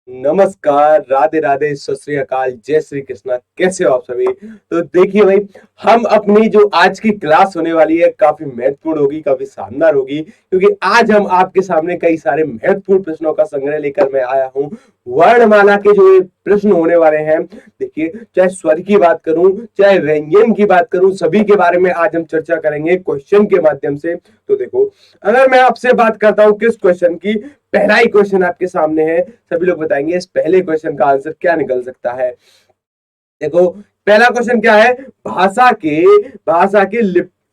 नमस्कार, राधे राधे, सत श्री अकाल, जय श्री कृष्णा। कैसे हो आप सभी? तो देखिए भाई, हम अपनी जो आज की क्लास होने वाली है काफी महत्वपूर्ण होगी, काफी शानदार होगी, क्योंकि आज हम आपके सामने कई सारे महत्वपूर्ण प्रश्नों का संग्रह लेकर मैं आया हूँ। वर्णमाला के जो ये प्रश्न होने वाले हैं, देखिए, चाहे स्वर की बात करूं, चाहे व्यंजन की बात करूं, सभी के बारे में आज हम चर्चा करेंगे क्वेश्चन के माध्यम से। तो देखो, अगर मैं आपसे बात करता हूं किस क्वेश्चन की, पहला ही क्वेश्चन आपके सामने है। सभी लोग बताएंगे इस पहले क्वेश्चन का आंसर क्या निकल सकता है। देखो, पहला क्वेश्चन क्या है। भाषा के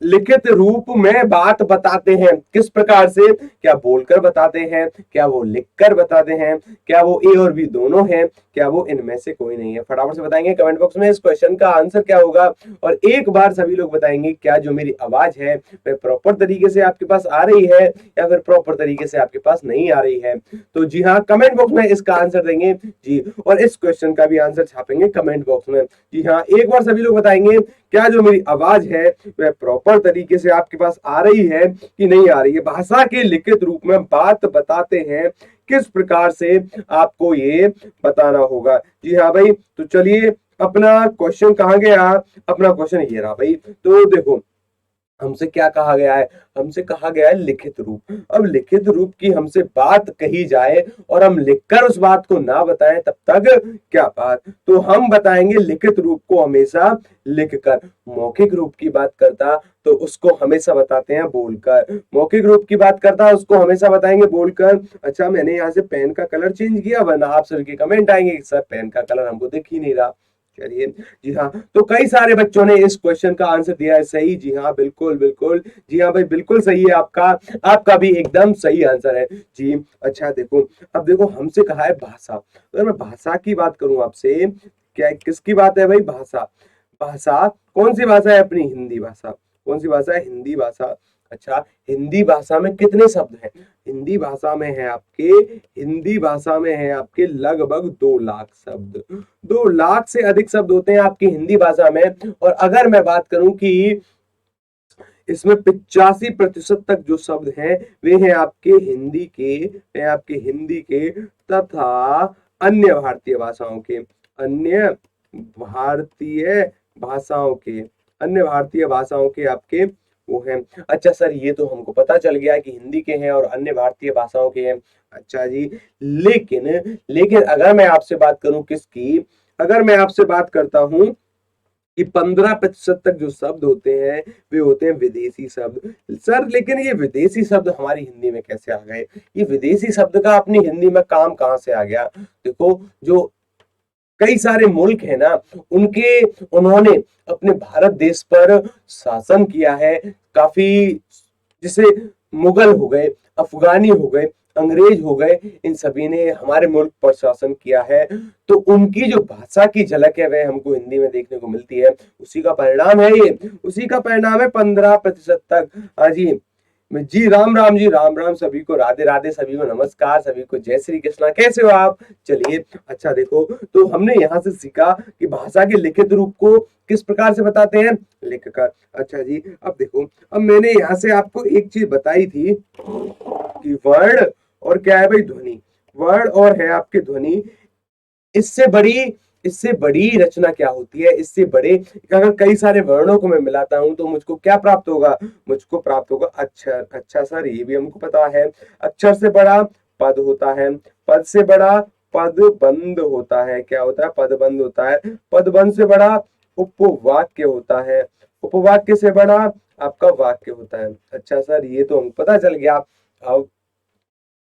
लिखित रूप में बात बताते हैं किस प्रकार से? क्या बोलकर बताते हैं, क्या वो लिखकर बताते हैं, क्या वो ए और बी दोनों हैं, क्या वो इनमें से कोई नहीं है? फटाफट से बताएंगे कमेंट बॉक्स में इस क्वेश्चन का आंसर क्या होगा। और एक बार सभी लोग बताएंगे, क्या जो मेरी आवाज है वह प्रॉपर तरीके से आपके पास आ रही है या फिर प्रॉपर तरीके से आपके पास नहीं आ रही है? तो जी हाँ, कमेंट बॉक्स में इसका आंसर देंगे जी, और इस क्वेश्चन का भी आंसर छापेंगे कमेंट बॉक्स में। जी हाँ, एक बार सभी लोग बताएंगे, क्या जो मेरी आवाज है वह प्रॉपर तरीके से आपके पास आ रही है कि नहीं आ रही है? भाषा के लिखित रूप में बात बताते हैं किस प्रकार से, आपको ये बताना होगा। जी हाँ भाई, तो चलिए, अपना क्वेश्चन कहाँ गया? अपना क्वेश्चन ये रहा भाई। तो देखो, हमसे क्या कहा गया है? हमसे कहा गया है लिखित रूप। अब लिखित रूप की हमसे बात कही जाए और हम लिखकर उस बात को ना बताएं, तब तक क्या बात? तो हम बताएंगे लिखित रूप को हमेशा लिखकर। मौखिक रूप की बात करता तो उसको हमेशा बताते हैं बोलकर। मौखिक रूप की बात करता उसको हमेशा बताएंगे बोलकर। अच्छा, मैंने यहाँ से पेन का कलर चेंज किया, वरना आप सर के कमेंट आएंगे सर पेन का कलर हमको दिख ही नहीं रहा। चलिए, जी हाँ, तो कई सारे बच्चों ने इस क्वेश्चन का आंसर दिया है सही। जी हाँ, बिल्कुल बिल्कुल, जी हाँ भाई, बिल्कुल सही है आपका। आपका भी एकदम सही आंसर है जी। अच्छा देखो, अब देखो, हमसे कहा है भाषा। अगर मैं भाषा की बात करूं आपसे, क्या किसकी बात है भाई? भाषा। भाषा कौन सी भाषा है? अपनी हिंदी भाषा। कौन सी भाषा है? हिंदी भाषा। अच्छा, हिंदी भाषा में कितने शब्द हैं? हिंदी भाषा में है आपके लगभग 2 लाख शब्द। 2 लाख से अधिक शब्द होते हैं आपकी हिंदी भाषा में। और अगर मैं बात करूं कि इसमें 85% तक जो शब्द हैं वे हैं आपके हिंदी के तथा अन्य भारतीय भाषाओं के। अन्य भारतीय भाषाओं के अन्य भारतीय भाषाओं के आपके वो हैं। अच्छा सर, ये तो हमको पता चल गया कि हिंदी के हैं और अन्य भारतीय भाषाओं के हैं। अच्छा जी, लेकिन लेकिन अगर मैं आपसे बात करूं किसकी, अगर मैं आपसे बात करता हूं कि 15% तक जो शब्द होते हैं वे होते हैं विदेशी शब्द। सर, लेकिन ये विदेशी शब्द हमारी हिंदी में कैसे आ गए? ये विदेशी शब्द का अपनी हिंदी में काम कहाँ से आ गया? देखो, जो कई सारे मुल्क है ना, उनके उन्होंने अपने भारत देश पर शासन किया है काफी। जैसे मुगल हो गए, अफगानी हो गए, अंग्रेज हो गए, इन सभी ने हमारे मुल्क पर शासन किया है। तो उनकी जो भाषा की झलक है वह हमको हिंदी में देखने को मिलती है। उसी का परिणाम है ये, उसी का परिणाम है 15% तक। हाँ जी, जी राम राम, जी राम राम, सभी को राधे राधे, सभी को नमस्कार, सभी को जय श्री कृष्णा। कैसे हो आप? चलिए, अच्छा देखो, तो हमने यहाँ से सीखा कि भाषा के लिखित रूप को किस प्रकार से बताते हैं? लिखकर। अच्छा जी, अब देखो, अब मैंने यहाँ से आपको एक चीज बताई थी कि वर्ण और क्या है भाई? ध्वनि। वर्ण और है आपके ध्वनि। इससे बड़ी इससे बड़ी रचना क्या होती है? इससे बड़े, अगर कई सारे वर्णों को मैं मिलाता हूं तो मुझको क्या प्राप्त होगा? मुझको प्राप्त होगा अक्षर। अच्छा सर, ये भी हमको पता है। अक्षर से बड़ा पद होता है, पद से बड़ा पदबंध होता है। क्या होता है? पदबंध होता है। पदबंध से बड़ा उपवाक्य होता है। उपवाक्य से बड़ा आपका वाक्य होता है। अच्छा सर, ये तो हमको पता चल गया।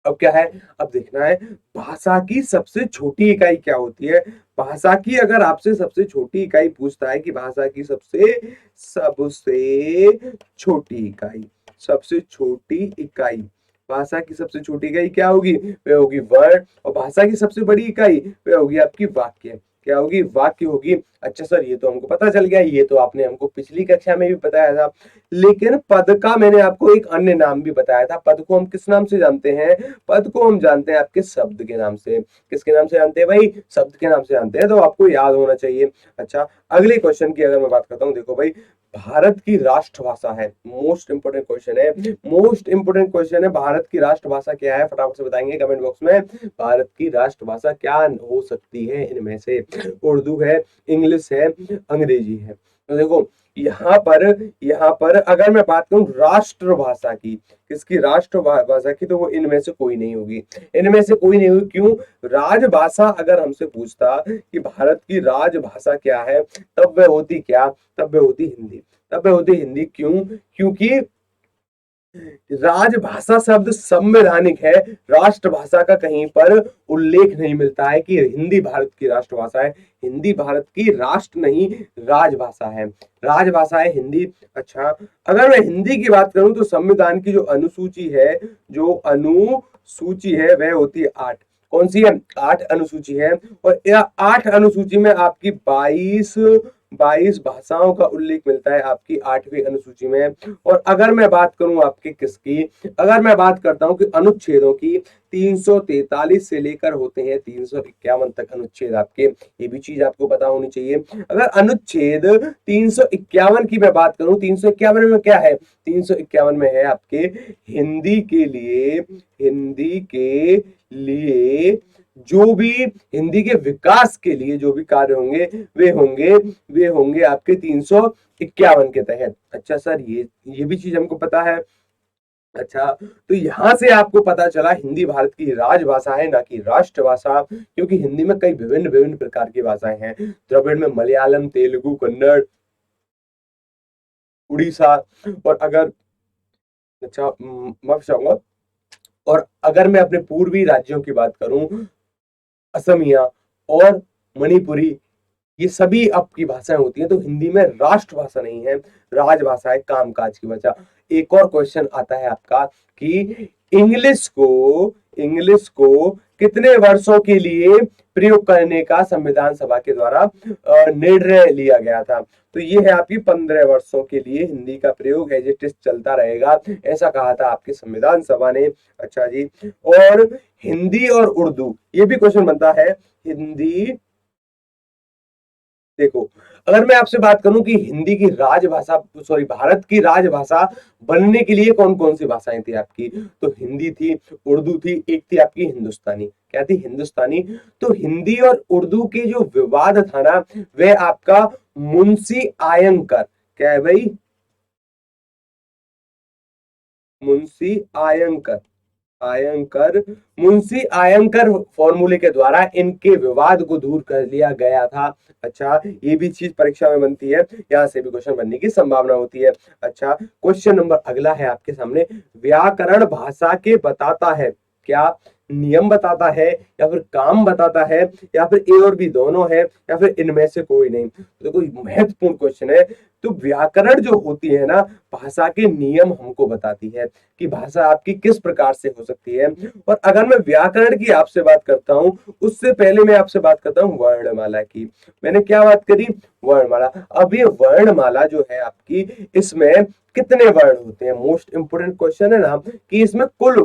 अब क्या है? अब देखना है भाषा की सबसे छोटी इकाई क्या होती है। भाषा की, अगर आपसे सबसे छोटी इकाई पूछता है कि भाषा की सबसे सबसे छोटी इकाई, सबसे छोटी इकाई, भाषा की सबसे छोटी इकाई क्या होगी? वह होगी वर्ण। और भाषा की सबसे बड़ी इकाई वह होगी आपकी वाक्य। क्या होगी? वाक्य होगी। अच्छा सर, ये तो हमको पता चल गया, ये तो आपने हमको पिछली कक्षा में भी बताया था। लेकिन पद का मैंने आपको एक अन्य नाम भी बताया था। पद को हम किस नाम से जानते हैं? पद को हम जानते हैं आपके शब्द के नाम से। किसके नाम से जानते हैं भाई? शब्द के नाम से जानते हैं, तो आपको याद होना चाहिए। अच्छा, अगले क्वेश्चन की अगर मैं बात करता हूँ, देखो भाई, भारत की राष्ट्रभाषा है? मोस्ट इंपोर्टेंट क्वेश्चन है, मोस्ट इंपोर्टेंट क्वेश्चन है। भारत की राष्ट्रभाषा क्या है? फटाफट से बताएंगे कमेंट बॉक्स में। भारत की राष्ट्रभाषा क्या हो सकती है इनमें से? उर्दू है, इंग्लिश है, अंग्रेजी है। तो देखो यहाँ पर अगर मैं बात करूं राष्ट्रभाषा की, किसकी राष्ट्रभाषा की, तो वो इनमें से कोई नहीं होगी। इनमें से कोई नहीं होगी। क्यों? राजभाषा अगर हमसे पूछता कि भारत की राजभाषा क्या है, तब वह होती क्या? तब वह होती हिंदी। तब वह होती हिंदी। क्यों? क्योंकि राजभाषा शब्द संवैधानिक है। राष्ट्रभाषा का कहीं पर उल्लेख नहीं मिलता है कि हिंदी भारत की राष्ट्रभाषा है। हिंदी भारत की राष्ट्र नहीं राजभाषा है। राजभाषा है हिंदी। अच्छा, अगर मैं हिंदी की बात करूं तो संविधान की जो अनुसूची है, जो अनुसूची है वह होती है 8। कौन सी है? 8 अनुसूची है। और यह 8 अनुसूची में आपकी 22 भाषाओं का उल्लेख मिलता है आपकी 8वीं अनुसूची में। और अगर मैं बात करूं आपकी किसकी, अगर मैं बात करता हूं कि अनुच्छेदों की, 343 से लेकर होते हैं 351 तक अनुच्छेद आपके। ये भी चीज आपको पता होनी चाहिए। अगर अनुच्छेद 351 की मैं बात करूं, 351 में क्या है? 351 में है आपके हिंदी के लिए जो भी हिंदी के विकास के लिए जो भी कार्य होंगे वे होंगे आपके 351 के तहत। अच्छा सर, ये भी चीज हमको पता है। अच्छा, तो यहां से आपको पता चला हिंदी भारत की राजभाषा है, ना कि राष्ट्रभाषा। क्योंकि हिंदी में कई विभिन्न विभिन्न प्रकार की भाषाएं हैं। द्रविड़ में मलयालम, तेलुगु, कन्नड़, उड़ीसा। और अगर अच्छा माफ चाहूंगा, और अगर मैं अपने पूर्वी राज्यों की बात करूं, असमिया और मणिपुरी, ये सभी आपकी भाषाएं होती हैं। तो हिंदी में राष्ट्रभाषा नहीं है, राजभाषा है, कामकाज की भाषा। एक और क्वेश्चन आता है आपका कि इंग्लिश को कितने वर्षों के लिए प्रयोग करने का संविधान सभा के द्वारा निर्णय लिया गया था? तो ये है आपकी 15 वर्षों के लिए हिंदी का प्रयोग एज इट इज चलता रहेगा, ऐसा कहा था आपके संविधान सभा ने। अच्छा जी, और हिंदी और उर्दू, ये भी क्वेश्चन बनता है। हिंदी, देखो, अगर मैं आपसे बात करूं कि हिंदी की राजभाषा, सॉरी, भारत की राजभाषा बनने के लिए कौन कौन सी भाषाएं थी आपकी, तो हिंदी थी, उर्दू थी, एक थी आपकी हिंदुस्तानी। क्या थी? हिंदुस्तानी। तो हिंदी और उर्दू के जो विवाद था ना, वह आपका मुंशी आयंकर, क्या है भाई? मुंशी आयंकर, आयंकर, मुंशी आयंकर फॉर्मूले के द्वारा इनके विवाद को दूर कर लिया गया था। अच्छा, ये भी चीज परीक्षा में बनती है, यहां से भी क्वेश्चन बनने की संभावना होती है। अच्छा, क्वेश्चन नंबर अगला है आपके सामने। व्याकरण भाषा के बताता है क्या? नियम बताता है, या फिर काम बताता है, या फिर ए और बी दोनों है, या फिर इनमें से कोई नहीं? तो देखो, महत्वपूर्ण क्वेश्चन है। तो व्याकरण जो होती है ना, भाषा के नियम हमको बताती है कि भाषा आपकी किस प्रकार से हो सकती है। और अगर मैं व्याकरण की आपसे बात करता हूं, उससे पहले मैं आपसे बात करता हूं वर्णमाला की। मैंने क्या बात करी? वर्णमाला। अब ये वर्णमाला जो है आपकी, इसमें कितने वर्ण होते हैं? मोस्ट इंपोर्टेंट क्वेश्चन है ना, कि इसमें कुल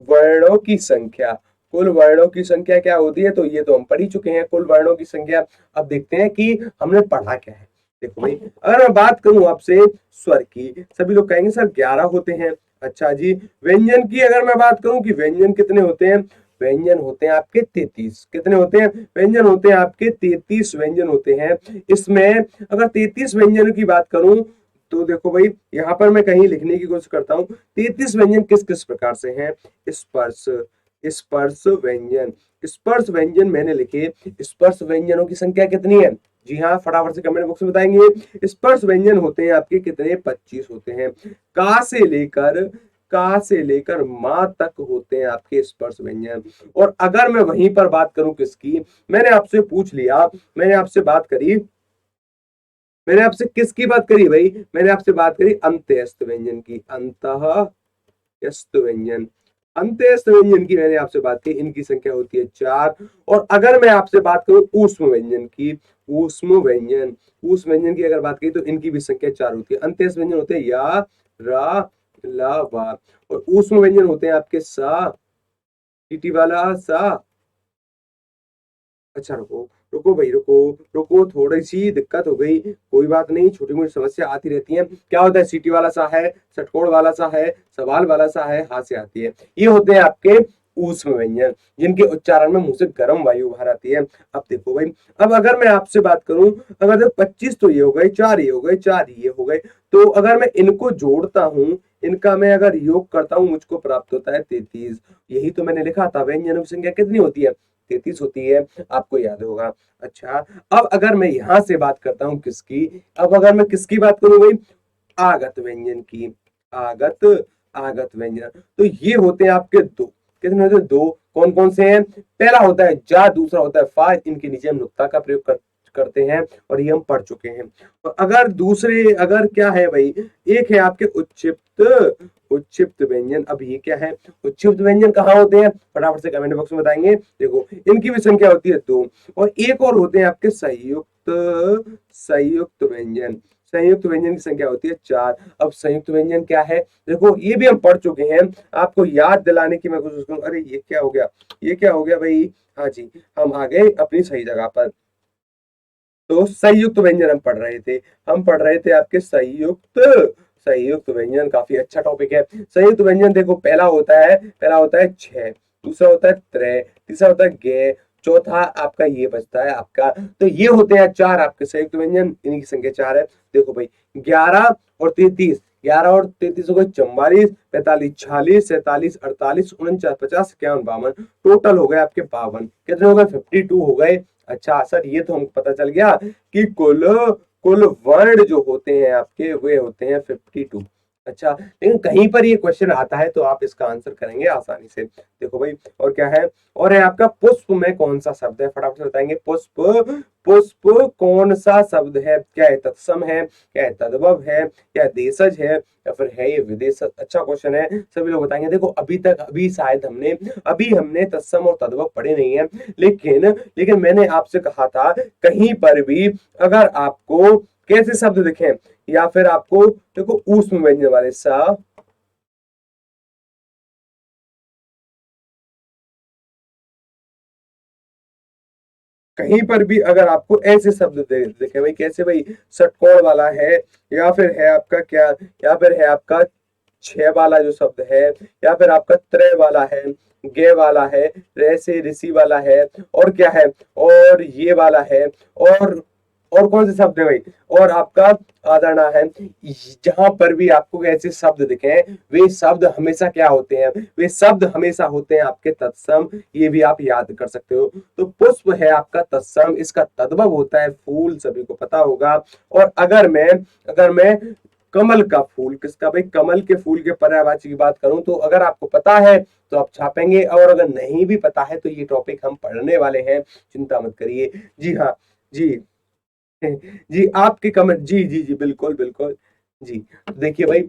वर्णों की संख्या, कुल वर्णों की संख्या क्या होती है? तो ये तो हम पढ़ ही चुके हैं, कुल वर्णों की संख्या। अब देखते हैं कि हमने पढ़ा क्या है। देखो भाई, अगर मैं बात करूं आपसे स्वर की, सभी लोग कहेंगे सर 11 होते हैं। अच्छा जी, व्यंजन की अगर मैं बात करूं कि व्यंजन कितने होते हैं, व्यंजन होते हैं आपके 33। कितने होते हैं? व्यंजन होते हैं आपके 33 व्यंजन होते हैं। इसमें अगर 33 व्यंजनों की बात करूं, तो देखो भाई, यहां पर मैं कहीं लिखने की कोशिश करता हूं। 33 व्यंजन किस किस प्रकार से हैं? स्पर्श, स्पर्श व्यंजन, स्पर्श व्यंजन मैंने लिखे। स्पर्श व्यंजनों की संख्या कितनी है? जी हाँ, फटाफट से कमेंट बॉक्स में बताएंगे। स्पर्श व्यंजन होते हैं आपके कितने? 25 होते हैं। का से लेकर मां तक होते हैं आपके स्पर्श व्यंजन। और अगर मैं वहीं पर बात करूं किसकी, मैंने आपसे पूछ लिया, मैंने आपसे बात करी, मैंने आपसे किसकी बात करी भाई? मैंने आपसे बात करी अंत्यस्थ व्यंजन की। अंतःस्थ व्यंजन, अंत्यस्थ व्यंजन की मैंने आपसे बात की। इनकी संख्या होती है 4। और अगर मैं आपसे बात करूं ऊष्म व्यंजन की, ऊष्म व्यंजन की अगर बात की, तो इनकी भी संख्या 4 होती है। अंत्यस्थ व्यंजन होते हैं या, रा, ला, वा। और ऊष्म व्यंजन होते हैं आपके सा, टीटी वाला सा। अच्छा रुको, रुको भाई, रुको रुको, थोड़ी सी दिक्कत हो गई, कोई बात नहीं, छोटी मोटी समस्या आती रहती है। क्या होता है, सीटी वाला सा है, षटकोण वाला सा है, सवाल वाला सा है, हाथ से आती है। ये होते हैं आपके ऊष्म व्यंजन, जिनके उच्चारण में मुंह से गर्म वायु बाहर आती है। अब देखो भाई, अब अगर मैं आपसे बात करूं, अगर देखो 25 तो ये हो गए, 4 ये हो गए, 4 ये हो गए, तो अगर मैं इनको जोड़ता हूं, इनका मैं अगर योग करता हूं, मुझको प्राप्त होता है 33। यही तो मैंने लिखा था, व्यंजनों की संख्या कितनी होती है, 33 होती है, आपको याद होगा। अच्छा, अब अगर मैं यहां से बात करता हूं किसकी, अब अगर मैं किसकी बात करूं भाई, आगत व्यंजन की, आगत आगत व्यंजन, तो ये होते हैं आपके दो, कितने होते हैं, दो। कौन कौन से हैं, पहला होता है जा, दूसरा होता है फा, इनके नीचे हम नुक्ता का प्रयोग करते हैं, और ये हम पढ़ चुके हैं। और अगर दूसरे, अगर क्या है भाई, एक है आपके उच्चिप्त, उच्चिप्त व्यंजन। अब ये क्या है, उच्चिप्त व्यंजन कहाँ होते हैं, फटाफट से कमेंट बॉक्स में बताएंगे। देखो, इनकी भी संख्या होती है 2। और एक और होते हैं आपके संयुक्त, संयुक्त व्यंजन, संयुक्त व्यंजन की संख्या होती है 4। अब संयुक्त व्यंजन क्या है, देखो ये भी हम पढ़ चुके हैं, आपको याद दिलाने की मैं कोशिश करूं। अरे ये क्या हो गया, ये क्या हो गया भाई, हाँ जी, हम आ गए अपनी सही जगह पर। तो संयुक्त व्यंजन हम पढ़ रहे थे, हम पढ़ रहे थे आपके संयुक्त, संयुक्त व्यंजन काफी अच्छा टॉपिक है। संयुक्त व्यंजन देखो, पहला होता है, पहला होता है छ, दूसरा होता है त्रय, तीसरा होता है गे, चौथा आपका ये बचता है आपका, तो ये होते हैं 4 आपके संयुक्त व्यंजन, इनकी संख्या 4 है। देखो भाई, 11 और 33, 11 और 33 हो गए 44, 45 46, 47 48, 49 50 51 52, टोटल हो गए आपके 52। कितने हो गए, 52 हो गए। अच्छा सर, ये तो हमको पता चल गया कि कुल, कुल वर्ण जो होते हैं आपके, वे होते हैं 52। अच्छा, लेकिन कहीं पर ये क्वेश्चन आता है तो आप इसका आंसर करेंगे आसानी से। देखो भाई, और क्या है, और है आपका पुष्प में कौन सा शब्द है, फटाफट से बताएंगे। पुष्प, पुष्प कौन सा शब्द है, क्या है तत्सम है, क्या है तद्भव है, क्या देशज है, या फिर है ये विदेशज। अच्छा क्वेश्चन है, सभी लोग बताएंगे। देखो अभी तक, अभी शायद हमने, अभी हमने तत्सम और तद्भव पढ़े नहीं है, लेकिन लेकिन मैंने आपसे कहा था, कहीं पर भी अगर आपको कैसे शब्द दिखे, या फिर आपको देखो ऊष्म व्यंजन वाले सा, कहीं पर भी अगर आपको ऐसे शब्द देखे भाई, कैसे भाई, षटकोण वाला है, या फिर है आपका क्या, या फिर है आपका छह वाला जो शब्द है, या फिर आपका त्रय वाला है, गे वाला है, रे से ऋषि वाला है, और क्या है, और ये वाला है, और कौन से शब्द है भाई, और आपका आदरणा है। जहां पर भी आपको ऐसे शब्द दिखे, वे शब्द हमेशा क्या होते हैं, वे शब्द हमेशा होते हैं आपके तत्सम, ये भी आप याद कर सकते हो। तो पुष्प है आपका तत्सम, इसका तद्भव होता है फूल, सभी को पता होगा। और अगर मैं कमल का फूल, किसका भाई, कमल के फूल के पर्यायवाची की बात करूं, तो अगर आपको पता है तो आप छापेंगे, और अगर नहीं भी पता है तो ये टॉपिक हम पढ़ने वाले हैं, चिंता मत करिए। जी हाँ, जी जी, आपके कमेंट, जी जी जी, बिल्कुल बिल्कुल। जी, देखिए भाई,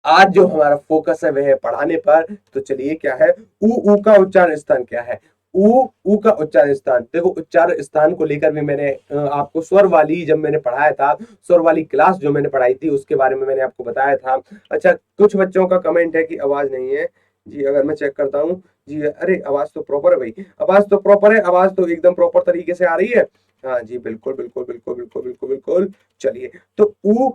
आज जो हमारा फोकस है वह है पढ़ाने पर। तो चलिए, क्या है, ऊ का उच्चारण स्थान क्या है, ऊ का उच्चारण स्थान। देखो, उच्चारण स्थान को लेकर भी मैंने आपको स्वर वाली, जब मैंने पढ़ाया था, स्वर वाली क्लास जो मैंने पढ़ाई थी, उसके बारे में मैंने आपको बताया था। अच्छा, कुछ बच्चों का कमेंट है कि आवाज नहीं है। जी, अगर मैं चेक करता हूँ, जी अरे आवाज तो प्रॉपर है भाई, आवाज तो प्रॉपर है, आवाज तो एकदम प्रॉपर तरीके से आ रही है। हाँ जी, बिल्कुल बिल्कुल बिल्कुल बिल्कुल बिल्कुल बिल्कुल। चलिए, तो ऊ,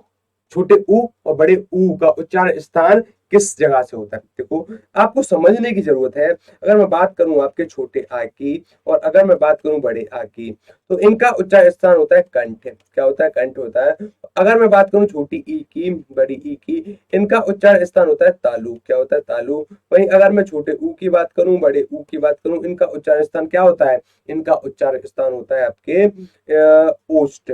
छोटे ऊ और बड़े ऊ का उच्चारण स्थान किस जगह से होता है, देखो आपको समझने की जरूरत है। अगर मैं बात करूं आपके छोटे आ की, और अगर मैं बात करूं बड़े आ की, तो इनका उच्चारण स्थान होता है कंठ। क्या होता है, कंठ होता है। अगर मैं बात करूं छोटी ई की, बड़ी ई की, इनका उच्चारण स्थान होता है तालु। क्या होता है, तालु। वहीं अगर मैं छोटे ऊ की बात करूं, बड़े ऊ की बात करूं, इनका उच्चारण स्थान क्या होता है, इनका उच्चारण स्थान होता है आपके ओष्ठ।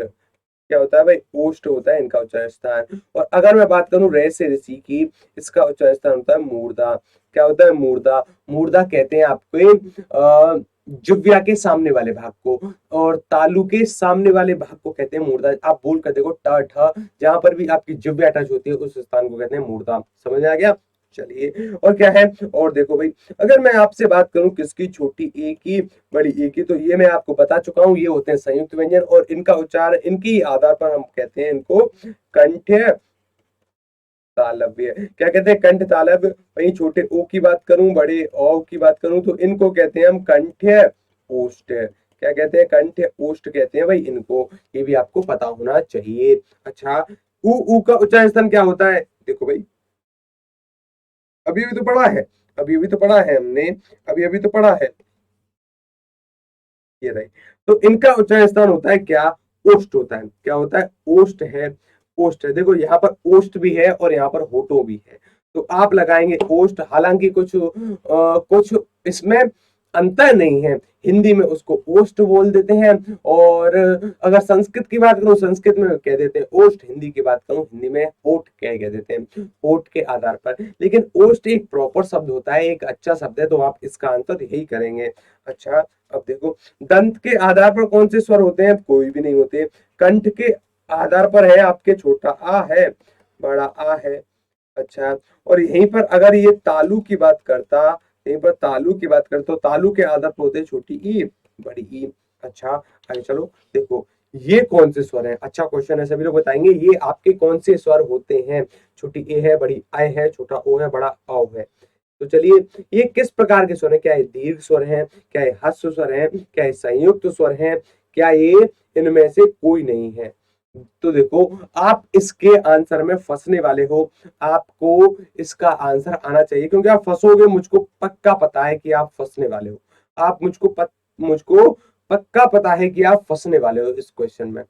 क्या होता है भाई, ओष्ठ होता है इनका उच्चारण स्थान। और अगर मैं बात करूं रे से ऋषि की, इसका उच्चारण स्थान होता है मूर्धा। क्या होता है, मूर्धा। मूर्धा कहते हैं आपके जिह्वा के सामने वाले भाग को, और तालु के सामने वाले भाग को कहते हैं मूर्धा। आप बोल कर देखो, ट ठ, जहां पर भी आपकी जिह्वा टच होती है उस स्थान को कहते हैं मूर्धा। समझ में आ गया। चलिए, और क्या है, और देखो भाई, अगर मैं आपसे बात करूं किसकी, छोटी ए की, बड़ी ए की, तो ये मैं आपको बता चुका हूं, ये होते हैं संयुक्त व्यंजन, और इनका उच्चारण इनकी आधार पर हम कहते हैं इनको कंठ तालव्य। क्या कहते हैं, कंठ तालव्य। वहीं छोटे ओ की बात करूं, बड़े औ की बात करूं, तो इनको कहते हैं हम कंठ ओष्ठ। क्या कहते हैं, कंठ ओष्ठ कहते हैं भाई इनको, ये भी आपको पता होना चाहिए। अच्छा, ऊ का उच्चारण स्थान क्या होता है, देखो भाई अभी अभी तो पढ़ा है, अभी अभी तो पढ़ा है हमने, अभी अभी तो पढ़ा है, ये रही। तो इनका उच्चारण स्थान होता है क्या, ओष्ठ होता है, क्या होता है, ओष्ठ है, ओष्ठ है। देखो यहाँ पर ओष्ठ भी है और यहाँ पर होठो भी है, तो आप लगाएंगे ओष्ठ। हालांकि कुछ इसमें अंतर नहीं है, हिंदी में उसको ओष्ठ बोल देते हैं, और अगर संस्कृत की बात करूं, संस्कृत में कह देते हैं ओष्ठ, हिंदी की बात करूं, हिंदी में होठ कह देते हैं, होठ के आधार पर। लेकिन ओष्ठ एक प्रॉपर शब्द होता है, एक अच्छा शब्द है, तो आप इसका आंसर यही करेंगे। अच्छा, अब देखो दंत के आधार पर कौन से स्वर होते हैं, कोई भी नहीं होते। कंठ के आधार पर है आपके छोटा आ है, बड़ा आ है। अच्छा, और यहीं पर अगर ये तालु की बात करता, यहीं पर तालु की बात करता, तो तालु के आधार पर होते छोटी ई, बड़ी ई। अच्छा, आगे चलो, देखो ये कौन से स्वर हैं, अच्छा क्वेश्चन है, सभी लोग बताएंगे ये आपके कौन से स्वर होते हैं। छोटी ए है, बड़ी आई है, छोटा ओ है, बड़ा औ है। तो चलिए, ये किस प्रकार के स्वर हैं, क्या ये दीर्घ स्वर हैं, क्या ये ह्रस्व स्वर हैं, क्या ये संयुक्त स्वर हैं, क्या ये इनमें से कोई नहीं है। तो देखो, आप इसके आंसर में फंसने वाले हो, आपको इसका आंसर आना चाहिए, क्योंकि आप फंसोगे, मुझको पक्का पता है कि आप फंसने वाले हो। आप मुझको पक्का पता है कि आप फंसने वाले हो इस क्वेश्चन में।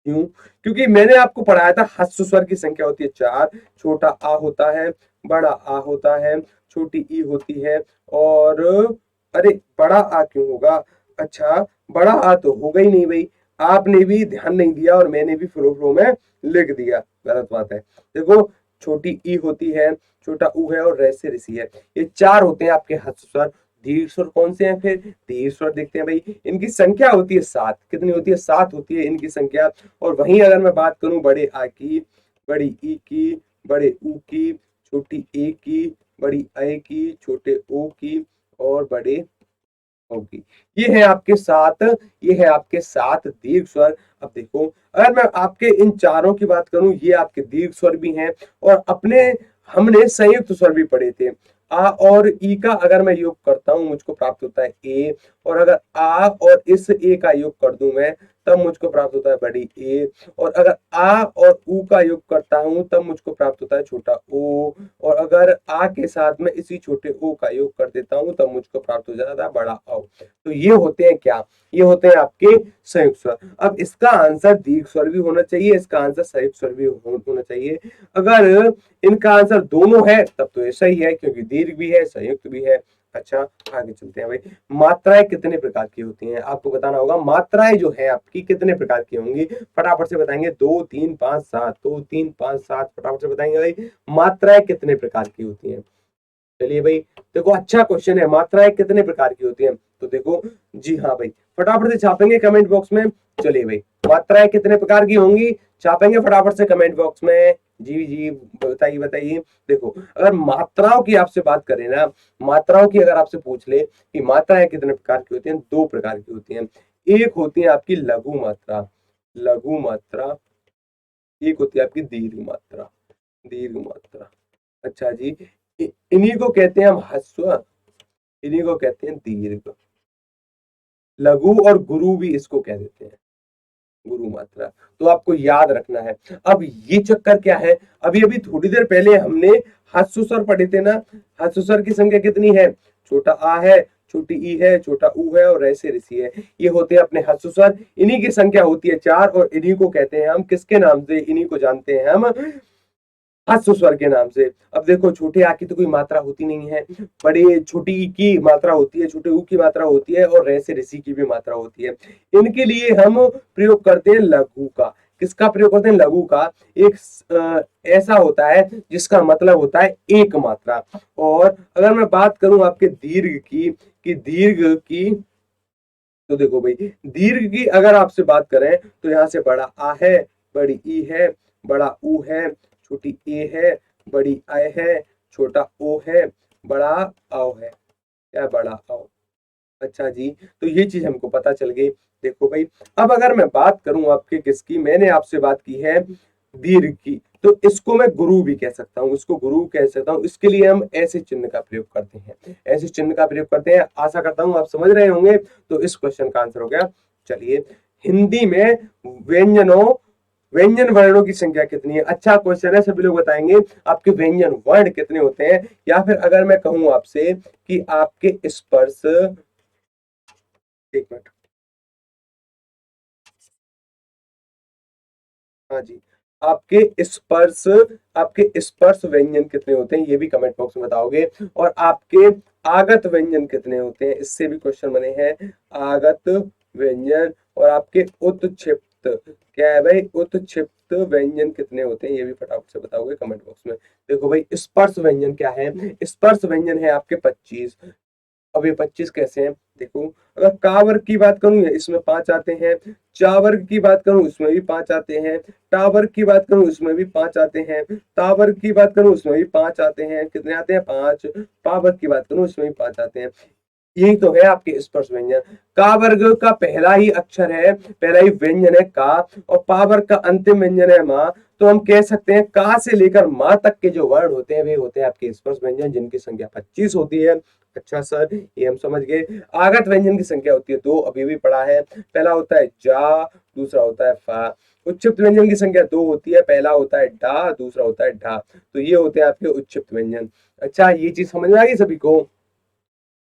क्यों, क्योंकि मैंने आपको पढ़ाया था ह्रस्व स्वर की संख्या होती है 4, छोटा आ होता है, बड़ा आ होता है, छोटी ई होती है, और अरे बड़ा आ क्यों होगा, अच्छा बड़ा आ तो होगा ही नहीं भाई, आपने भी ध्यान नहीं दिया और मैंने भी फ्लो फ्लो में लिख दिया, गलत बात है। देखो, छोटी ई होती है, छोटा ऊ है, और रैसे ऋषि है, ये 4 होते हैं आपके ह्रस्व स्वर। दीर्घ स्वर कौन से हैं, फिर दीर्घ स्वर देखते हैं भाई, इनकी संख्या होती है 7, कितनी होती है, 7 होती है इनकी संख्या। और वहीं अगर मैं बात करूं बड़े आ की, बड़ी ई की, बड़े ऊ की, छोटी ए की, बड़ी ए की, छोटे ओ की, और बड़े ओ की, ये है आपके 7, ये है आपके 7 दीर्घ स्वर। अब देखो, अगर मैं आपके इन चारों की बात करूं, ये आपके दीर्घ स्वर भी हैं, और अपने हमने संयुक्त स्वर भी पढ़े थे। आ और ई का अगर मैं योग करता हूं, मुझको प्राप्त होता है ए, और अगर आ और इस ए का योग कर दूं मैं, तब मुझको प्राप्त होता है बड़ी ए, और अगर आ और ऊ का योग करता हूं, तब मुझको प्राप्त होता है छोटा ओ, और अगर आ के साथ में इसी छोटे ओ का योग कर देता हूं, तब मुझको प्राप्त हो जाता है बड़ा औ। तो ये होते हैं क्या, ये होते हैं आपके संयुक्त स्वर। अब इसका आंसर दीर्घ स्वर भी होना चाहिए, इसका आंसर संयुक्त स्वर भी होना चाहिए। अगर इनका आंसर दोनों है, तब तो ये सही है, क्योंकि दीर्घ भी है, संयुक्त भी है। अच्छा, आगे चलते हैं भाई, मात्राएं कितने प्रकार की होती हैं, आपको बताना होगा। मात्राएं जो है आपकी कितने प्रकार की होंगी, फटाफट से बताएंगे, 2 3 5 7, 2 3 5 7, फटाफट से बताएंगे भाई, मात्राएं कितने प्रकार की होती हैं। चलिए भाई, देखो अच्छा क्वेश्चन है, मात्राएं कितने प्रकार की होती हैं, तो देखो, जी हाँ भाई, फटाफट से छापेंगे कमेंट बॉक्स में। चलिए भाई, मात्राएं कितने प्रकार की होंगी, छापेंगे फटाफट से कमेंट बॉक्स में। जी जी, बताइए बताइए। देखो, अगर मात्राओं की आपसे बात करें ना, मात्राओं की अगर आपसे पूछ ले कि मात्राएं कितने प्रकार की होती हैं, 2 प्रकार की होती हैं। एक होती है आपकी लघु मात्रा, लघु मात्रा, एक होती है आपकी दीर्घ मात्रा, दीर्घ मात्रा। अच्छा जी, इन्हीं को कहते हैं हम ह्रस्व, इन्हीं को कहते हैं दीर्घ। लघु और गुरु भी इसको कह देते हैं, गुरु मात्रा। तो आपको याद रखना है। अब ये चक्कर क्या है, अभी अभी थोड़ी देर पहले हमने ह्रस्व स्वर पढ़े थे ना, ह्रस्व स्वर की संख्या कितनी है, छोटा आ है, छोटी ई है, छोटा ऊ है, और ऐसे ऋषि है, ये होते हैं अपने ह्रस्व स्वर। इन्हीं की संख्या होती है 4, और इन्हीं को कहते हैं हम किसके नाम से, इन्हीं को जानते हैं हम ह्रस्व स्वर के नाम से। अब देखो, छोटे आ की तो कोई मात्रा होती नहीं है, बड़े छोटी ई की मात्रा होती है, छोटे ऊ की मात्रा होती है, और रैसे ऋषि की भी मात्रा होती है। इनके लिए हम प्रयोग करते हैं लघु का। किसका प्रयोग करते हैं, लघु का। एक ऐसा होता है जिसका मतलब होता है एक मात्रा। और अगर मैं बात करूं आपके दीर्घ की, कि दीर्घ की, तो देखो भाई, दीर्घ की अगर आपसे बात करें, तो यहाँ से बड़ा आ है, बड़ी ई है, बड़ा ऊ है, छोटी ए है, बड़ी आई है, छोटा ओ है, बड़ा औ है, क्या बड़ा औ। अच्छा जी, तो ये चीज हमको पता चल गई। देखो भाई, अब अगर मैं बात करूं आपके किसकी, मैंने आपसे बात की है दीर्घ की, तो इसको मैं गुरु भी कह सकता हूँ, इसको गुरु कह सकता हूँ। इसके लिए हम ऐसे चिन्ह का प्रयोग करते हैं, ऐसे चिन्ह का प्रयोग करते हैं। आशा करता हूँ आप समझ रहे होंगे। तो इस क्वेश्चन का आंसर हो गया। चलिए, हिंदी में व्यंजन वर्णों की संख्या कितनी है? अच्छा क्वेश्चन है, सभी लोग बताएंगे आपके व्यंजन वर्ण कितने होते हैं। या फिर अगर मैं कहूं आपसे कि आपके स्पर्श, एक मिनट, हाँ जी, आपके स्पर्श व्यंजन कितने होते हैं, ये भी कमेंट बॉक्स में बताओगे। और आपके आगत व्यंजन कितने होते हैं, इससे भी क्वेश्चन बने हैं। आगत व्यंजन और आपके उत्क्षिप्त, क्या है भाई, उत्क्षिप्त व्यंजन कितने होते हैं, ये भी फटाफट से बताओगे कमेंट बॉक्स में। देखो भाई, स्पर्श व्यंजन क्या है? स्पर्श व्यंजन है आपके 25। अब ये 25 कैसे हैं? देखो, अगर का वर्ग की बात करूं इसमें 5 आते हैं, चा वर्ग की बात करूं इसमें भी 5 आते हैं, टा वर्ग की बात करूं इसमें भी 5 आते हैं, ता वर्ग की बात करूं इसमें भी 5 आते हैं। कितने आते हैं? 5। पा वर्ग की बात करूं इसमें भी 5 आते हैं। यही तो है आपके स्पर्श व्यंजन। का वर्ग का पहला ही अक्षर है, पहला ही व्यंजन है का, और पा वर्ग का अंतिम व्यंजन है माँ। तो हम कह सकते हैं का से लेकर माँ तक के जो वर्ण होते हैं वे होते हैं आपके स्पर्श व्यंजन, जिनकी संख्या 25 होती है। अच्छा सर, ये हम समझ गए। आगत व्यंजन की संख्या होती है 2, अभी भी पढ़ा है। पहला होता है जा, दूसरा होता है फा। उच्चिप्त व्यंजन की संख्या 2 होती है, पहला होता है डा, दूसरा होता है ढा। तो ये होते हैं आपके उच्चिप्त व्यंजन। अच्छा, ये चीज समझ में आ गई सभी को?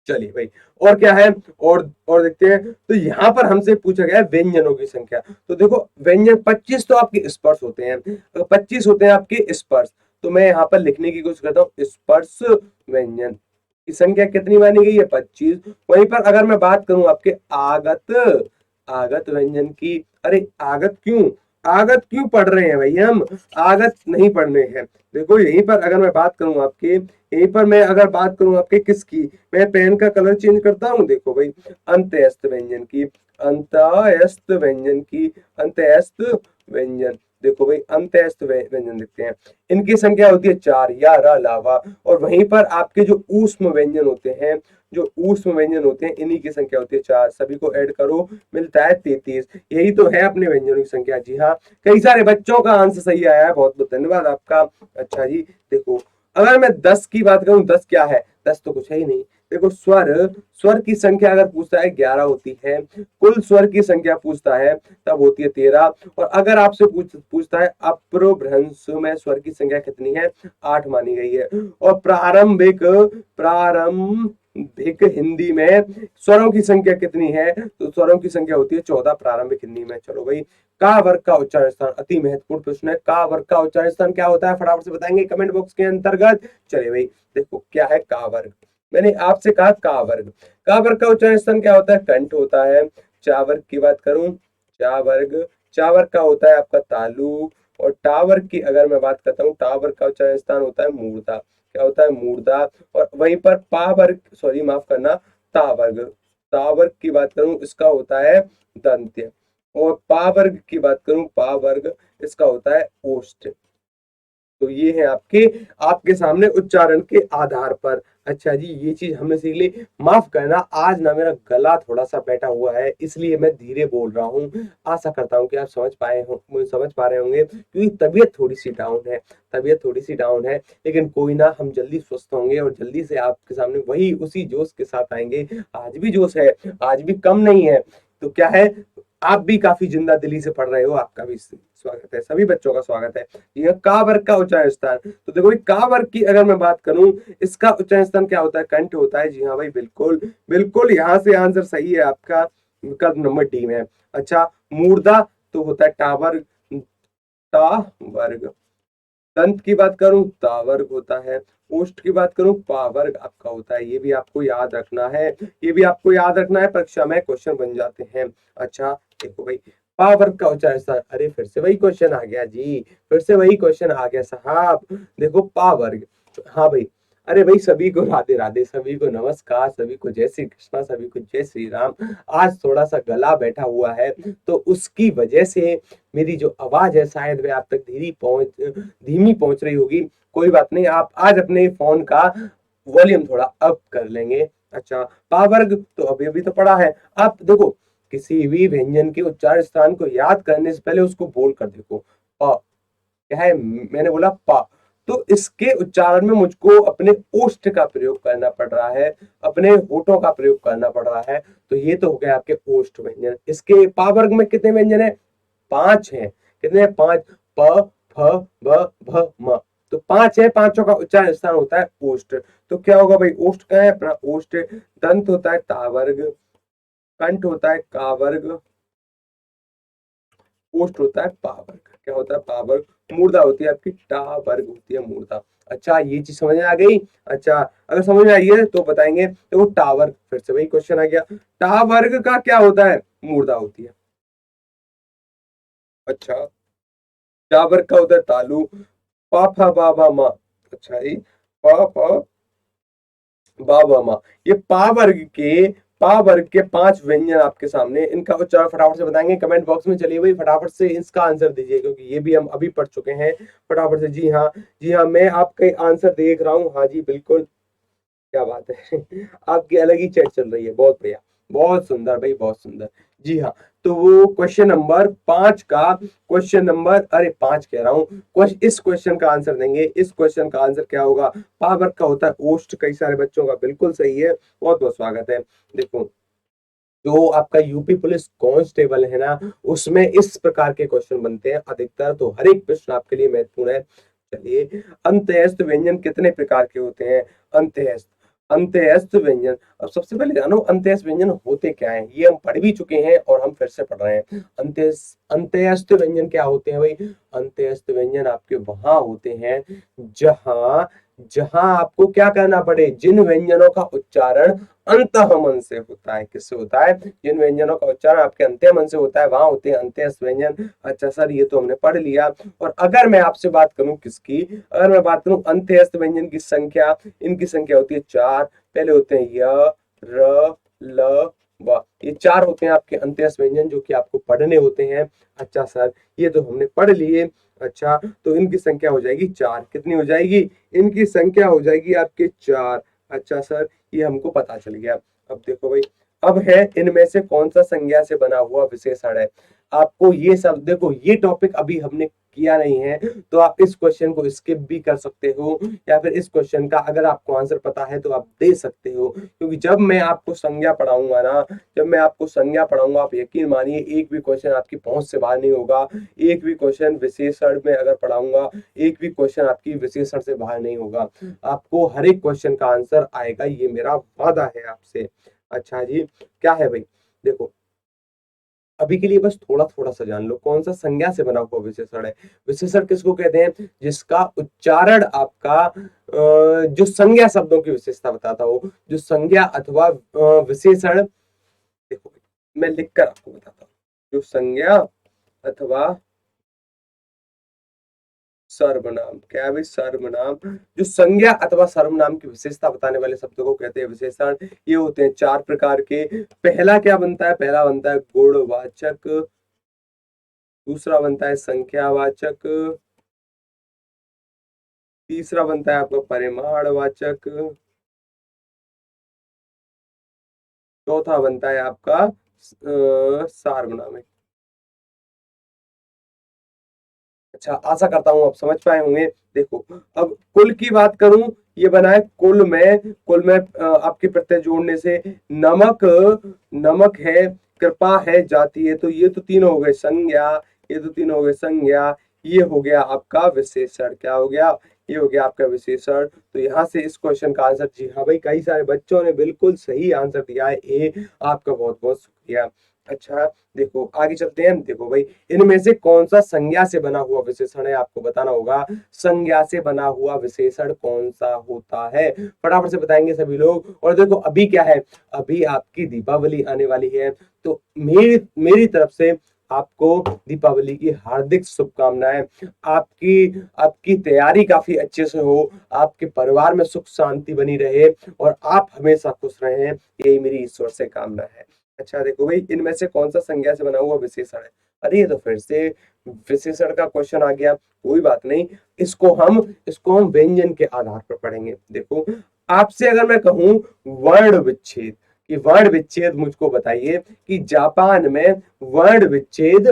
चलिए भाई, और क्या है? और देखते हैं। तो यहाँ पर हमसे पूछा गया है व्यंजनों की संख्या। तो देखो, व्यंजन 25 तो आपके स्पर्श होते हैं, 25 होते हैं आपके स्पर्श। तो मैं यहाँ पर लिखने की कोशिश करता हूँ, स्पर्श व्यंजन की संख्या कितनी मानी गई है? 25। वहीं पर अगर मैं बात करूं आपके आगत आगत व्यंजन की, अरे आगत क्यों पढ़ रहे हैं भाई? हम आगत नहीं पढ़ रहे हैं। देखो, यहीं पर अगर मैं बात करूं आपके, यहीं पर मैं अगर बात करूं आपके किसकी, मैं पेन का कलर चेंज करता हूं। देखो भाई, अंत्यस्त व्यंजन की, अंतयस्त व्यंजन की, अंत्यस्त व्यंजन। देखो भाई, अंत्यस्त व्यंजन देखते हैं, इनकी संख्या होती है 4, या र लावा। और वहीं पर आपके जो ऊष्म व्यंजन होते हैं, जो ऊष्म व्यंजन होते हैं, इन्हीं की संख्या होती है 4। सभी को ऐड करो, मिलता है 33। यही तो है अपने व्यंजनों की संख्या। जी हाँ, कई सारे बच्चों का आंसर सही आया है, बहुत बहुत धन्यवाद आपका। अच्छा जी, देखो, अगर मैं 10 की बात करूं, 10 क्या है? 10 तो कुछ है ही नहीं। देखो, स्वर स्वर की संख्या अगर पूछता है 11 होती है, कुल स्वर की संख्या पूछता है तब होती है 13। और अगर आपसे पूछता है अपभ्रंश में स्वर की संख्या कितनी है, 8 मानी गई है। और प्रारंभिक हिंदी में स्वरों की संख्या कितनी है? तो स्वरों की संख्या होती है 14 प्रारंभिक हिंदी में। चलो भाई, का वर्ग का उच्चारण स्थान अति महत्वपूर्ण प्रश्न है। का वर्ग का उच्चारण स्थान क्या होता है, फटाफट से बताएंगे कमेंट बॉक्स के अंतर्गत। चलिए भाई, देखो क्या है का वर्ग। मैंने आपसे कहा का वर्ग, का वर्ग का उच्चारण स्थान क्या होता है? कंठ होता है। चा वर्ग की बात करूं, चा वर्ग का होता है आपका तालु। और टावर की अगर मैं बात करता हूँ, टावर का उच्चारण स्थान होता है मूर्धा। क्या होता है? मूर्धा। और वहीं पर पा वर्ग, सॉरी माफ करना, तावर्ग, तावर्ग की बात करूं, इसका होता है दंत्य। और पा वर्ग की बात करूं, पा वर्ग, इसका होता है ओष्ठ। तो ये है आपके आपके सामने उच्चारण के आधार पर। अच्छा जी, ये चीज हमने सीख ली। माफ करना, आज ना मेरा गला थोड़ा सा बैठा हुआ है, इसलिए मैं धीरे बोल रहा हूँ। आशा करता हूँ कि आप समझ पा रहे होंगे, क्योंकि तबीयत थोड़ी सी डाउन है, तबीयत थोड़ी सी डाउन है। लेकिन कोई ना, हम जल्दी स्वस्थ होंगे और जल्दी से आपके सामने वही उसी जोश के साथ आएंगे। आज भी जोश है, आज भी कम नहीं है। तो क्या है, आप भी काफी जिंदा दिली से पढ़ रहे हो, आपका भी स्वागत है, सभी बच्चों का स्वागत है। यह का वर्ग का उच्चारण स्थान। तो देखो भाई, का वर्ग की अगर मैं बात करूं, इसका उच्चारण स्थान क्या होता है? कंठ होता है। जी हाँ भाई, बिल्कुल बिल्कुल, यहाँ से आंसर सही है आपका, विकल्प नंबर डी में। अच्छा, मूर्धा तो होता है टावर, टा वर्ग। दंत की बात करूं, तावर्ग होता है। ओष्ठ की बात करूं, पावर्ग आपका होता है। ये भी आपको याद रखना है, ये भी आपको याद रखना है, परीक्षा में क्वेश्चन बन जाते हैं। अच्छा, देखो भाई, पावर्ग का उच्चारण स्थान, अरे फिर से वही क्वेश्चन आ गया जी, फिर से वही क्वेश्चन आ गया साहब। देखो, पावर्ग, हाँ भाई, अरे भाई, सभी को राधे राधे, सभी को नमस्कार, सभी को जय श्री कृष्णा, सभी को जय श्री राम। आज थोड़ा सा गला बैठा हुआ है, तो उसकी वजह से मेरी जो आवाज है शायद वह आप तक धीमी पहुंच रही होगी। कोई बात नहीं, आप आज अपने फोन का वॉल्यूम थोड़ा अप कर लेंगे। अच्छा, पावर्ग तो अभी अभी तो पढ़ा है। आप देखो, किसी भी व्यंजन के उच्चारण स्थान को याद करने से पहले उसको बोल कर देखो। क्या है, मैंने बोला पा, तो इसके उच्चारण में मुझको अपने ओष्ठ का प्रयोग करना पड़ रहा है, अपने होठों का प्रयोग करना पड़ रहा है। तो ये तो हो गया आपके ओष्ठ व्यंजन। इसके पा वर्ग में कितने व्यंजन है, 5 हैं। कितने हैं, 5, प फ ब भ म। तो 5 है, पांचों का उच्चारण स्थान होता है ओष्ठ। तो क्या होगा भाई, ओष्ठ क्या है अपना, ओष्ठ। दंत होता है ता वर्ग, कंठ होता है का वर्ग, ओष्ठ होता है पा वर्ग। क्या होता है, पा वर्ग। मूर्धा होती है आपकी टा वर्ग होती है मूर्धा। अच्छा, ये चीज समझ में आ गई। अच्छा, अगर समझ में आई है तो बताएंगे। तो वो टा वर्ग, फिर से वही क्वेश्चन आ गया, टा वर्ग का क्या होता है, मूर्धा होती है। अच्छा, टा वर्ग का होता है तालु, पा फा बा बा मा। अच्छा, ये पा फा बा बा मा, ये पा वर्ग के 5 व्यंजन आपके सामने, इनका उच्चारण फटाफट से बताएंगे कमेंट बॉक्स में। चलिए भाई फटाफट से इसका आंसर दीजिए, क्योंकि ये भी हम अभी पढ़ चुके हैं। फटाफट से, जी हाँ, जी हाँ, मैं आपके आंसर देख रहा हूँ, हाँ जी बिल्कुल। क्या बात है आपकी अलग ही चैट चल रही है, बहुत बढ़िया, बहुत सुंदर भाई, बहुत सुंदर। जी हाँ, तो वो क्वेश्चन नंबर 5 का, क्वेश्चन नंबर, अरे 5 कह रहा हूँ, इस क्वेश्चन का आंसर देंगे। इस क्वेश्चन का आंसर क्या होगा, पावर का होता है ओस्ट। कई सारे बच्चों का बिल्कुल सही है, बहुत बहुत स्वागत है। देखो, जो आपका यूपी पुलिस कांस्टेबल है ना, उसमें इस प्रकार के क्वेश्चन बनते हैं अधिकतर, तो हर एक प्रश्न आपके लिए महत्वपूर्ण है। चलिए, अंत्यस्थ व्यंजन कितने प्रकार के होते हैं, अंत्यस्थ, अंत्यस्थ व्यंजन। अब सबसे पहले जानो अंत्यस्थ व्यंजन होते क्या हैं, ये हम पढ़ भी चुके हैं और हम फिर से पढ़ रहे हैं। अंत्यस्थ व्यंजन क्या होते हैं भाई, अंत्यस्थ व्यंजन आपके वहां होते हैं जहां, जहां आपको क्या करना पड़े, जिन व्यंजनों का उच्चारण अंतः मन से होता है। किससे होता है, जिन व्यंजनों का उच्चारण आपके अंत्य मन से होता है, वहां होते हैं अंत्यस्थ व्यंजन। अच्छा सर, ये तो हमने पढ़ लिया। और अगर मैं आपसे बात करूं किसकी, अगर मैं बात करूं अंत्यस्थ व्यंजन की संख्या, इनकी संख्या होती है 4। पहले होते हैं य, र, ल, व, ये 4 होते हैं आपके अंत्यस्थ व्यंजन, जो कि आपको पढ़ने होते हैं। अच्छा सर, ये तो हमने पढ़ लिए। अच्छा, तो इनकी संख्या हो जाएगी 4। कितनी हो जाएगी, इनकी संख्या हो जाएगी आपके 4। अच्छा सर, ये हमको पता चल गया। अब देखो भाई, अब है इनमें से कौन सा संज्ञा से बना हुआ विशेषण है। आपको ये सब देखो, ये टॉपिक अभी हमने किया नहीं है, तो आप इस क्वेश्चन को स्किप भी कर सकते हो, या फिर इस क्वेश्चन का अगर आपको आंसर पता है तो आप दे सकते हो। क्योंकि जब मैं आपको संज्ञा पढ़ाऊंगा ना, जब मैं आपको संज्ञा पढ़ाऊंगा, आप यकीन मानिए एक भी क्वेश्चन आपकी पहुंच से बाहर नहीं होगा। एक भी क्वेश्चन विशेषण में अगर पढ़ाऊंगा, एक भी क्वेश्चन आपकी विशेषण से बाहर नहीं होगा। आपको हर एक क्वेश्चन का आंसर आएगा, ये मेरा वादा है आपसे। अच्छा जी, क्या है भाई, देखो, अभी के लिए बस थोड़ा थोड़ा सा जान लो, कौन सा संज्ञा से बना हुआ विशेषण है। विशेषण किसको कहते हैं, जिसका उच्चारण आपका जो संज्ञा शब्दों की विशेषता बताता हो, जो संज्ञा अथवा विशेषण, देखो मैं लिखकर आपको बताता हूँ, जो संज्ञा अथवा सर्वनाम, क्या है भाई, सर्वनाम, जो संज्ञा अथवा सर्वनाम की विशेषता बताने वाले शब्दों को कहते हैं विशेषण। ये होते हैं 4 प्रकार के। पहला क्या बनता है, पहला बनता है गुणवाचक, दूसरा बनता है संख्यावाचक, तीसरा बनता है आपका परिमाणवाचक, चौथा बनता है आपका सार्वनामिक। अच्छा, आशा करता हूं आप समझ पाए होंगे। देखो, अब कुल की बात करूं, ये बना है कुल में आपके प्रत्यय जोड़ने से, नमक, नमक है, कृपा है, जाति है, तो ये तो तीन हो गए संज्ञा, ये तो तीन हो गए संज्ञा। ये हो गया आपका विशेषण, क्या हो गया, ये हो गया आपका विशेषण। तो यहाँ से इस क्वेश्चन का आंसर, जी हाँ भाई, कई सारे बच्चों ने बिल्कुल सही आंसर दिया है, ए। आपका बहुत बहुत शुक्रिया। अच्छा, देखो आगे चलते हैं। देखो भाई, इनमें से कौन सा संज्ञा से बना हुआ विशेषण है, आपको बताना होगा। संज्ञा से बना हुआ विशेषण कौन सा होता है, फटाफट से बताएंगे सभी लोग। और देखो अभी क्या है, अभी आपकी दीपावली आने वाली है, तो मेरी मेरी तरफ से आपको दीपावली की हार्दिक शुभकामनाएं। आपकी आपकी तैयारी काफी अच्छे से हो, आपके परिवार में सुख शांति बनी रहे, और आप हमेशा खुश रहें, यही मेरी ईश्वर से कामना है। अच्छा, देखो भाई, इनमें से कौन सा संज्ञा से बना हुआ विशेषण है। अरे ये तो फिर से विशेषण का क्वेश्चन आ गया, कोई बात नहीं, इसको हम व्यंजन के आधार पर पढ़ेंगे। देखो, आपसे अगर मैं कहूं वर्ण विच्छेद, कि वर्ण विच्छेद मुझको बताइए कि जापान में वर्ण विच्छेद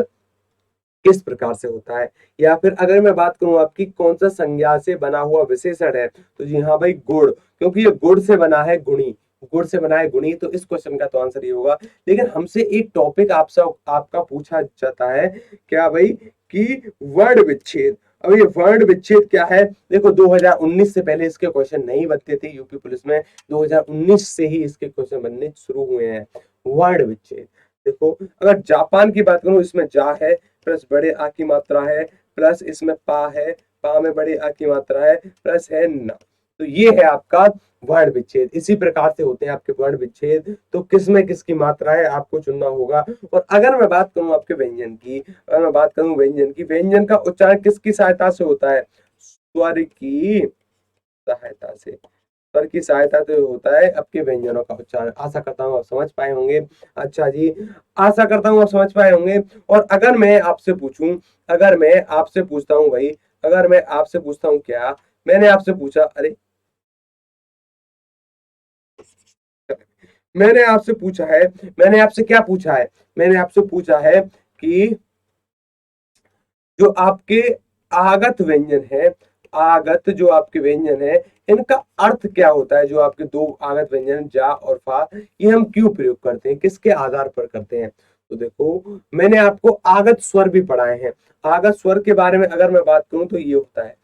किस प्रकार से होता है। या फिर अगर मैं बात करूं आपकी कौन सा संज्ञा से बना हुआ विशेषण है, तो जी हाँ भाई गुण, क्योंकि ये गुण से बना है गुणी, गुण से बना है गुणी, तो इस क्वेश्चन का तो आंसर ये होगा। लेकिन हमसे एक टॉपिक आपसे आपका पूछा जाता है, क्या भाई, कि वर्ण विच्छेद। अब ये वर्ण विच्छेद क्या है, देखो 2019 से पहले इसके क्वेश्चन नहीं बनते थे यूपी पुलिस में, 2019 से ही इसके क्वेश्चन बनने शुरू हुए हैं। वर्ण विच्छेद देखो, अगर जापान की बात करूं, इसमें जा है प्लस बड़े आ की मात्रा है, प्लस इसमें पा है, पा में बड़े आ की मात्रा है, प्लस है ना, तो ये है आपका वर्ण विच्छेद। इसी प्रकार से होते हैं आपके वर्ण विच्छेद। तो किसमें किसकी मात्रा है आपको चुनना होगा। और अगर मैं बात करूं आपके व्यंजन की, अगर मैं बात करूं व्यंजन की, व्यंजन का उच्चारण किसकी सहायता से होता है, स्वर की सहायता से, स्वर की सहायता से होता है आपके व्यंजनों का उच्चारण। आशा करता हूँ आप समझ पाए होंगे। अच्छा जी, आशा करता हूँ आप समझ पाए होंगे। और अगर मैं आपसे पूछूं, अगर मैं आपसे पूछता हूँ भाई, अगर मैं आपसे पूछता हूँ, क्या मैंने आपसे पूछा, अरे मैंने आपसे पूछा है, मैंने आपसे क्या पूछा है, मैंने आपसे पूछा है कि जो आपके आगत व्यंजन है, आगत जो आपके व्यंजन है, इनका अर्थ क्या होता है। जो आपके दो आगत व्यंजन जा और फा, ये हम क्यों प्रयोग करते हैं, किसके आधार पर करते हैं। तो देखो, मैंने आपको आगत स्वर भी पढ़ाए हैं। आगत स्वर के बारे में अगर मैं बात करूं तो ये होता है,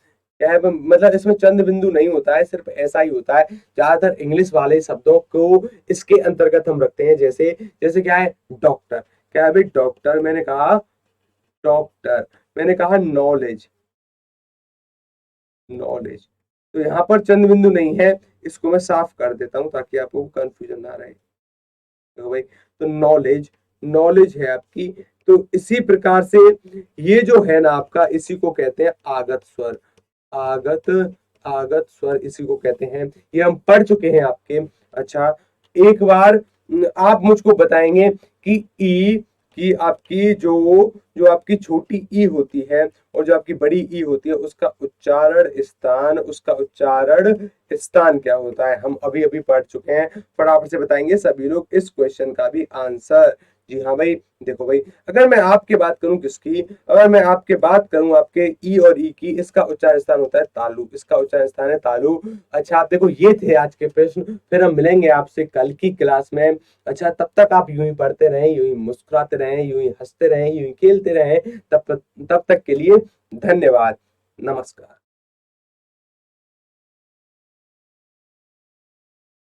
क्या है, मतलब इसमें चंद बिंदु नहीं होता है, सिर्फ ऐसा ही होता है। ज्यादातर इंग्लिश वाले शब्दों को इसके अंतर्गत हम रखते हैं, जैसे जैसे क्या है, डॉक्टर, क्या है भाई, डॉक्टर, मैंने कहा डॉक्टर, मैंने कहा नॉलेज, नॉलेज, तो यहाँ पर चंद बिंदु नहीं है, इसको मैं साफ कर देता हूं ताकि आपको कंफ्यूजन ना रहे। तो भाई, तो नॉलेज, नॉलेज है आपकी। तो इसी प्रकार से ये जो है ना आपका, इसी को कहते हैं आगत स्वर, आगत, आगत स्वर इसी को कहते हैं। ये हम पढ़ चुके हैं आपके। अच्छा, एक बार आप मुझको बताएंगे कि ई की आपकी जो जो आपकी छोटी ई होती है और जो आपकी बड़ी ई होती है, उसका उच्चारण स्थान, उसका उच्चारण स्थान क्या होता है, हम अभी अभी पढ़ चुके हैं। फटाफट से बताएंगे सभी लोग इस क्वेश्चन का भी आंसर। जी हाँ भाई, देखो भाई, अगर मैं आपकी बात करूं किसकी, अगर मैं आपके बात करूं आपके ई और ई की, इसका उच्चारण स्थान होता है तालु, इसका उच्चारण स्थान है तालु। अच्छा, आप देखो, ये थे आज के प्रश्न। फिर हम मिलेंगे आपसे कल की क्लास में। अच्छा, तब तक आप यूं ही पढ़ते रहें, यूं ही मुस्कुराते रहें, यूं ही हंसते रहें, यूं ही खेलते रहें। तब तक के लिए धन्यवाद, नमस्कार।